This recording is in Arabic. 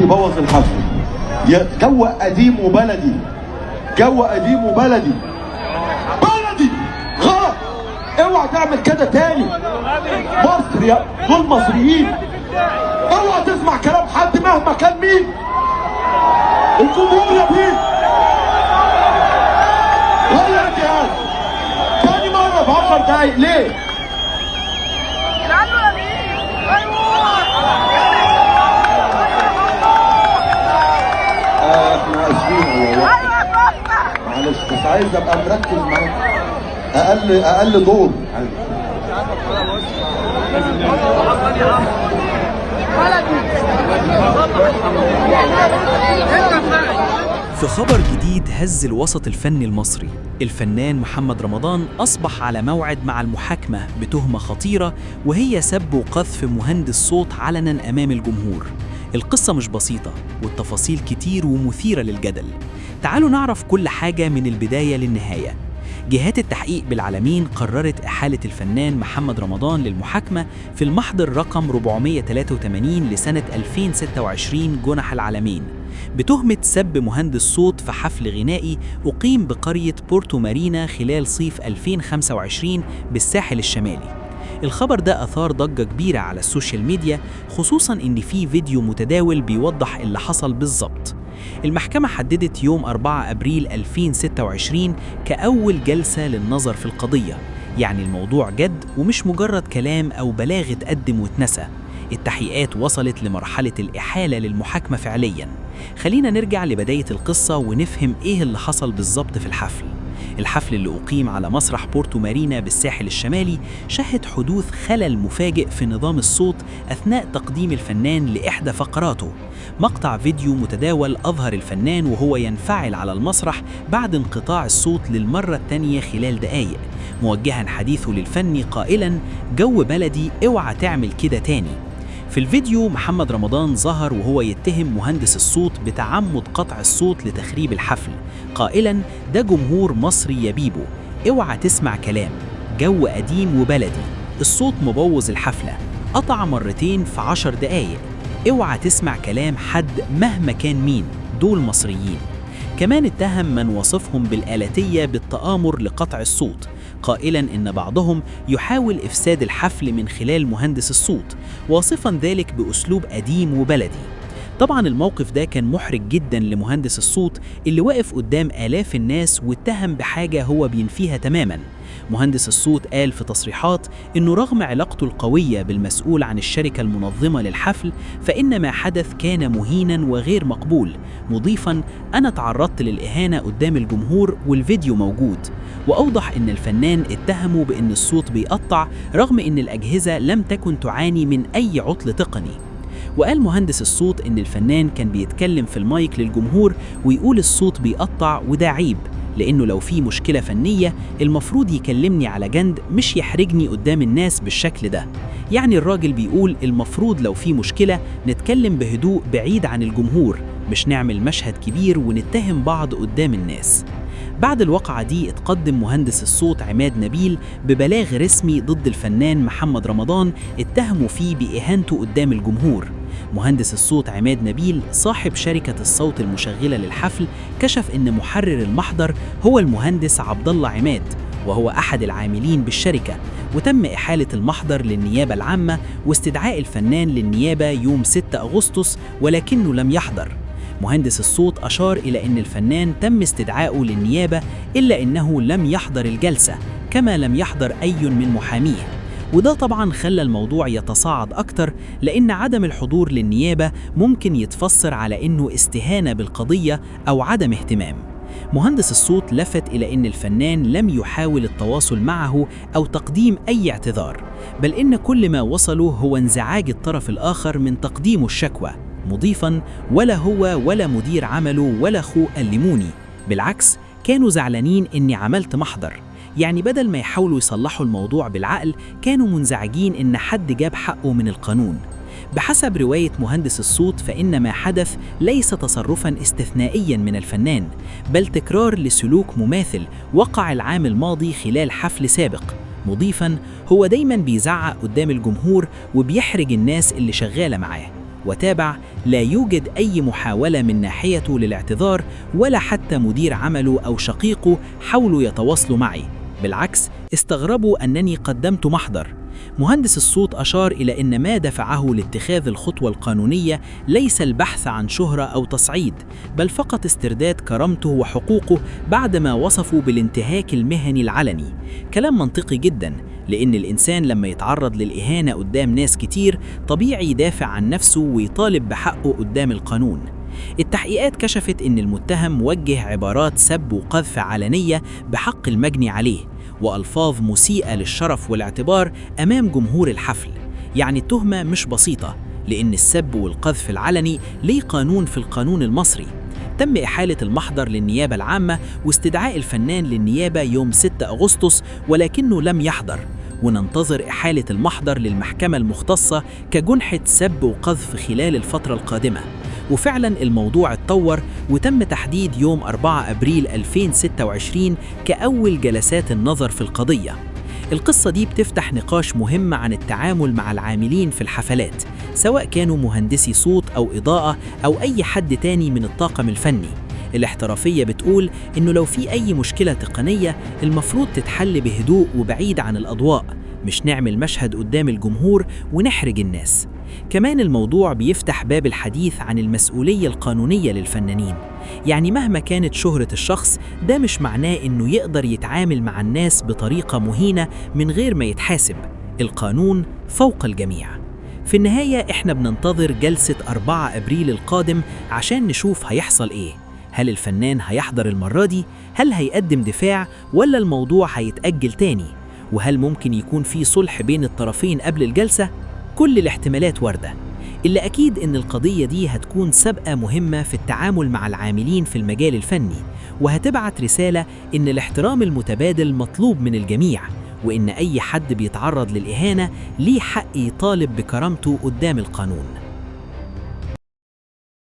يبوظ الحفل. جو قديم وبلدي، جو قديم وبلدي. بلدي غلط، اوعى تعمل كده تاني. مصر يا دول مصريين، اوعى تسمع كلام حد مهما كان مين. الجمهور يا بيه غير الجهاز تاني مرة في 10 دقايق. ليه؟ احنا اسفين والله، معلش بس عايز ابقى مركز معاك. اقل دور في خبر جديد هز الوسط الفني المصري. الفنان محمد رمضان أصبح على موعد مع المحاكمة بتهمة خطيرة، وهي سب وقذف مهندس صوت علناً أمام الجمهور. القصة مش بسيطة والتفاصيل كتير ومثيرة للجدل. تعالوا نعرف كل حاجة من البداية للنهاية. جهات التحقيق بالعالمين قررت إحالة الفنان محمد رمضان للمحاكمة في المحضر رقم 483 لسنة 2026 جنح العالمين بتهمة سب مهندس صوت في حفل غنائي أقيم بقرية بورتو مارينا خلال صيف 2025 بالساحل الشمالي. الخبر ده أثار ضجة كبيرة على السوشيال ميديا، خصوصاً إن في فيديو متداول بيوضح اللي حصل بالظبط. المحكمة حددت يوم 4 أبريل 2026 كأول جلسة للنظر في القضية، يعني الموضوع جد ومش مجرد كلام أو بلاغ اتقدم واتنسى. التحقيقات وصلت لمرحلة الإحالة للمحاكمة فعلياً. خلينا نرجع لبداية القصة ونفهم إيه اللي حصل بالظبط في الحفل. الحفل اللي أقيم على مسرح بورتو مارينا بالساحل الشمالي شهد حدوث خلل مفاجئ في نظام الصوت أثناء تقديم الفنان لإحدى فقراته. مقطع فيديو متداول أظهر الفنان وهو ينفعل على المسرح بعد انقطاع الصوت للمرة الثانية خلال دقايق، موجها حديثه للفني قائلاً: جو بلدي، اوعى تعمل كده تاني. في الفيديو محمد رمضان ظهر وهو يتهم مهندس الصوت بتعمد قطع الصوت لتخريب الحفل، قائلاً: ده جمهور مصري يا بيبو، اوعى تسمع كلام، جو قديم وبلدي، الصوت مبوظ الحفلة، قطع مرتين في 10 دقايق، اوعى تسمع كلام حد مهما كان مين، دول مصريين. كمان اتهم من وصفهم بالآلاتية بالتآمر لقطع الصوت، قائلاً إن بعضهم يحاول إفساد الحفل من خلال مهندس الصوت، واصفاً ذلك بأسلوب قديم وبلدي. طبعاً الموقف ده كان محرج جداً لمهندس الصوت اللي واقف قدام آلاف الناس واتهم بحاجة هو بينفيها تماماً. مهندس الصوت قال في تصريحات إنه رغم علاقته القوية بالمسؤول عن الشركة المنظمة للحفل، فإن ما حدث كان مهيناً وغير مقبول، مضيفاً: أنا تعرضت للإهانة قدام الجمهور والفيديو موجود. وأوضح إن الفنان اتهمه بإن الصوت بيقطع رغم إن الأجهزة لم تكن تعاني من أي عطل تقني. وقال مهندس الصوت إن الفنان كان بيتكلم في المايك للجمهور ويقول الصوت بيقطع، وده عيب، لأنه لو في مشكلة فنية المفروض يكلمني على جنب، مش يحرجني قدام الناس بالشكل ده. يعني الراجل بيقول المفروض لو في مشكلة نتكلم بهدوء بعيد عن الجمهور، مش نعمل مشهد كبير ونتهم بعض قدام الناس. بعد الواقعة دي اتقدم مهندس الصوت عماد نبيل ببلاغ رسمي ضد الفنان محمد رمضان اتهموا فيه بإهانته قدام الجمهور. مهندس الصوت عماد نبيل صاحب شركة الصوت المشغلة للحفل كشف إن محرر المحضر هو المهندس عبد الله عماد، وهو أحد العاملين بالشركة، وتم إحالة المحضر للنيابة العامة واستدعاء الفنان للنيابة يوم 6 أغسطس ولكنه لم يحضر. مهندس الصوت أشار إلى أن الفنان تم استدعائه للنيابة إلا أنه لم يحضر الجلسة، كما لم يحضر أي من محاميه. وده طبعاً خلى الموضوع يتصاعد أكتر، لأن عدم الحضور للنيابة ممكن يتفسر على أنه استهانة بالقضية أو عدم اهتمام. مهندس الصوت لفت إلى أن الفنان لم يحاول التواصل معه أو تقديم أي اعتذار، بل إن كل ما وصله هو انزعاج الطرف الآخر من تقديم الشكوى، مضيفاً: ولا هو ولا مدير عمله ولا أخوه الليموني، بالعكس كانوا زعلانين إني عملت محضر. يعني بدل ما يحاولوا يصلحوا الموضوع بالعقل، كانوا منزعجين إن حد جاب حقه من القانون. بحسب رواية مهندس الصوت، فإن ما حدث ليس تصرفاً استثنائياً من الفنان، بل تكرار لسلوك مماثل وقع العام الماضي خلال حفل سابق، مضيفاً: هو دايماً بيزعق قدام الجمهور وبيحرج الناس اللي شغالة معاه. وتابع: لا يوجد أي محاولة من ناحيته للاعتذار، ولا حتى مدير عمله أو شقيقه حاولوا يتواصلوا معي، بالعكس استغربوا أنني قدمت محضر. مهندس الصوت أشار إلى أن ما دفعه لاتخاذ الخطوة القانونية ليس البحث عن شهرة أو تصعيد، بل فقط استرداد كرامته وحقوقه بعدما وصفوا بالانتهاك المهني العلني. كلام منطقي جدا، لأن الإنسان لما يتعرض للإهانة قدام ناس كتير طبيعي يدافع عن نفسه ويطالب بحقه قدام القانون. التحقيقات كشفت أن المتهم وجه عبارات سب وقذف علنية بحق المجني عليه، وألفاظ مسيئة للشرف والاعتبار أمام جمهور الحفل. يعني التهمة مش بسيطة، لأن السب والقذف العلني ليه قانون في القانون المصري. تم إحالة المحضر للنيابة العامة واستدعاء الفنان للنيابة يوم 6 أغسطس، ولكنه لم يحضر، وننتظر إحالة المحضر للمحكمة المختصة كجنحة سب وقذف خلال الفترة القادمة. وفعلا الموضوع اتطور، وتم تحديد يوم 4 أبريل 2026 كأول جلسات النظر في القضية. القصة دي بتفتح نقاش مهم عن التعامل مع العاملين في الحفلات، سواء كانوا مهندسي صوت أو إضاءة أو أي حد تاني من الطاقم الفني. الاحترافية بتقول إنه لو في أي مشكلة تقنية المفروض تتحل بهدوء وبعيد عن الأضواء، مش نعمل مشهد قدام الجمهور ونحرج الناس. كمان الموضوع بيفتح باب الحديث عن المسؤولية القانونية للفنانين. يعني مهما كانت شهرة الشخص، ده مش معناه إنه يقدر يتعامل مع الناس بطريقة مهينة من غير ما يتحاسب. القانون فوق الجميع. في النهاية إحنا بننتظر جلسة 4 أبريل القادم عشان نشوف هيحصل إيه. هل الفنان هيحضر المرة دي؟ هل هيقدم دفاع؟ ولا الموضوع هيتأجل تاني؟ وهل ممكن يكون في صلح بين الطرفين قبل الجلسة؟ كل الاحتمالات واردة. اللي أكيد إن القضية دي هتكون سابقة مهمة في التعامل مع العاملين في المجال الفني، وهتبعت رسالة إن الاحترام المتبادل مطلوب من الجميع، وإن أي حد بيتعرض للإهانة ليه حق يطالب بكرامته قدام القانون.